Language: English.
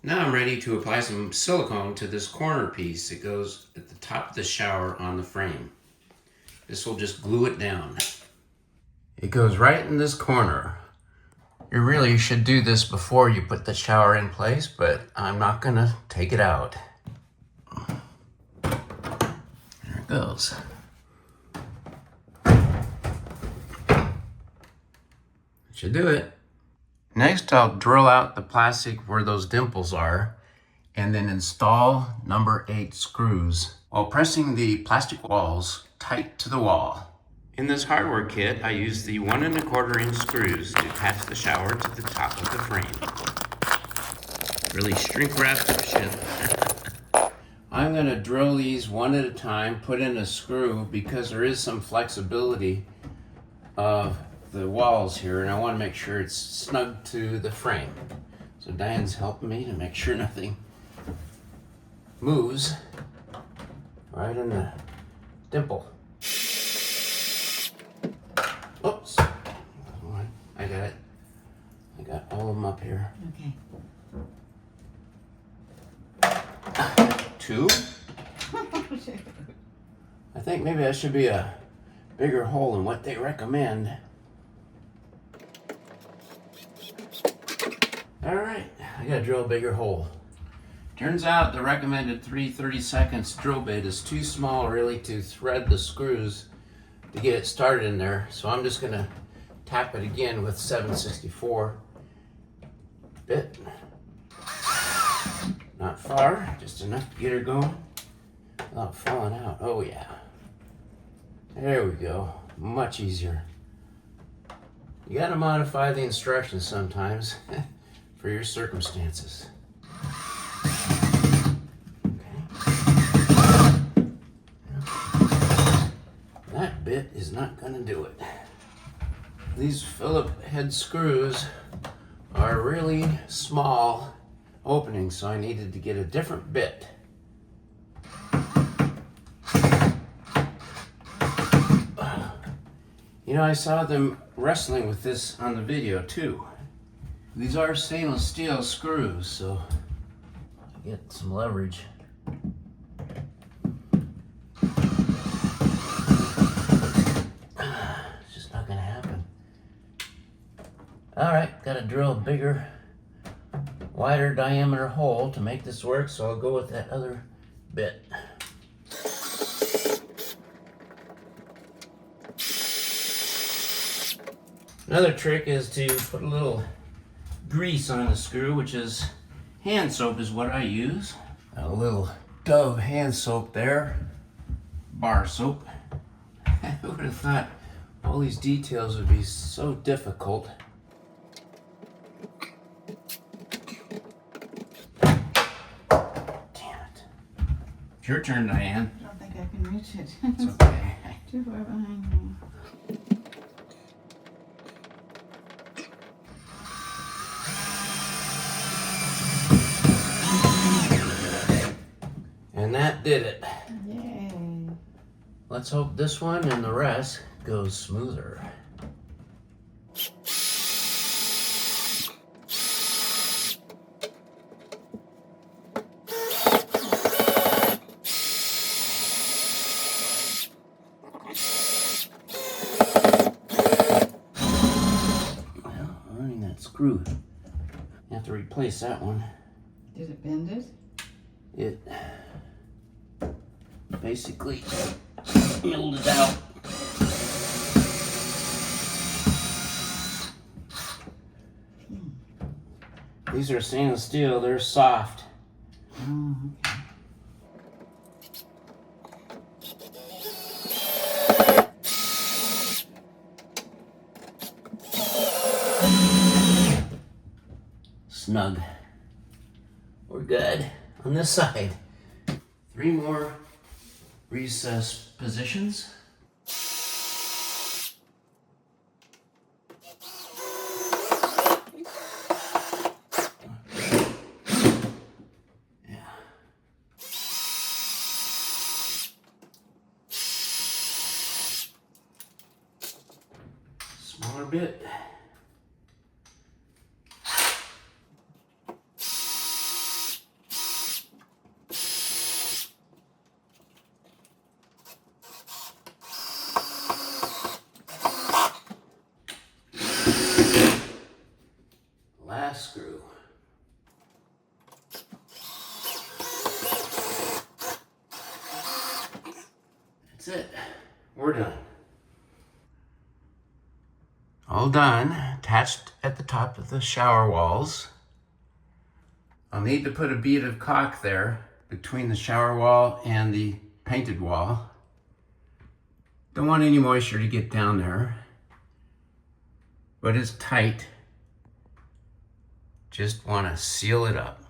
Now I'm ready to apply some silicone to this corner piece. It goes at the top of the shower on the frame. This will just glue it down. It goes right in this corner. You really should do this before you put the shower in place, but I'm not gonna take it out. There it goes. Should do it. Next, I'll drill out the plastic where those dimples are and then install number 8 screws while pressing the plastic walls tight to the wall. In this hardware kit, I use the 1 1/4 inch screws to attach the shower to the top of the frame. Really shrink wrap the shit. I'm gonna drill these one at a time, put in a screw because there is some flexibility of the walls here, and I want to make sure it's snug to the frame. So Diane's helping me to make sure nothing moves right in the dimple. Oops. I got it. I got all of them up here. Okay. 2. I think maybe that should be a bigger hole than what they recommend. All right, I gotta drill a bigger hole. Turns out the recommended 3 30-second drill bit is too small really to thread the screws to get it started in there. So I'm just gonna tap it again with 7/64 bit. Not far, just enough to get her going without falling out. Oh yeah. There we go, much easier. You gotta modify the instructions sometimes for your circumstances. That bit is not gonna do it. These Phillips head screws are really small openings, so I needed to get a different bit. You know, I saw them wrestling with this on the video too. These are stainless steel screws, so I get some leverage. It's just not gonna happen. All right, gotta drill a bigger, wider diameter hole to make this work, so I'll go with that other bit. Another trick is to put a little grease on the screw, which is hand soap is what I use. A little Dove hand soap there, bar soap. Who would have thought all these details would be so difficult? Damn it. It's your turn, Diane. I don't think I can reach it. It's okay. Too far behind me. And that did it. Yay. Let's hope this one and the rest goes smoother. Well, running that screw. You have to replace that one. Did it bend it? It basically milled it out. These are stainless steel, they're soft. Oh, okay. Snug. We're good on this side. 3 more recess positions. Yeah. Smaller bit. That's it. We're done. All done. Attached at the top of the shower walls. I'll need to put a bead of caulk there between the shower wall and the painted wall. Don't want any moisture to get down there, but it's tight. Just want to seal it up.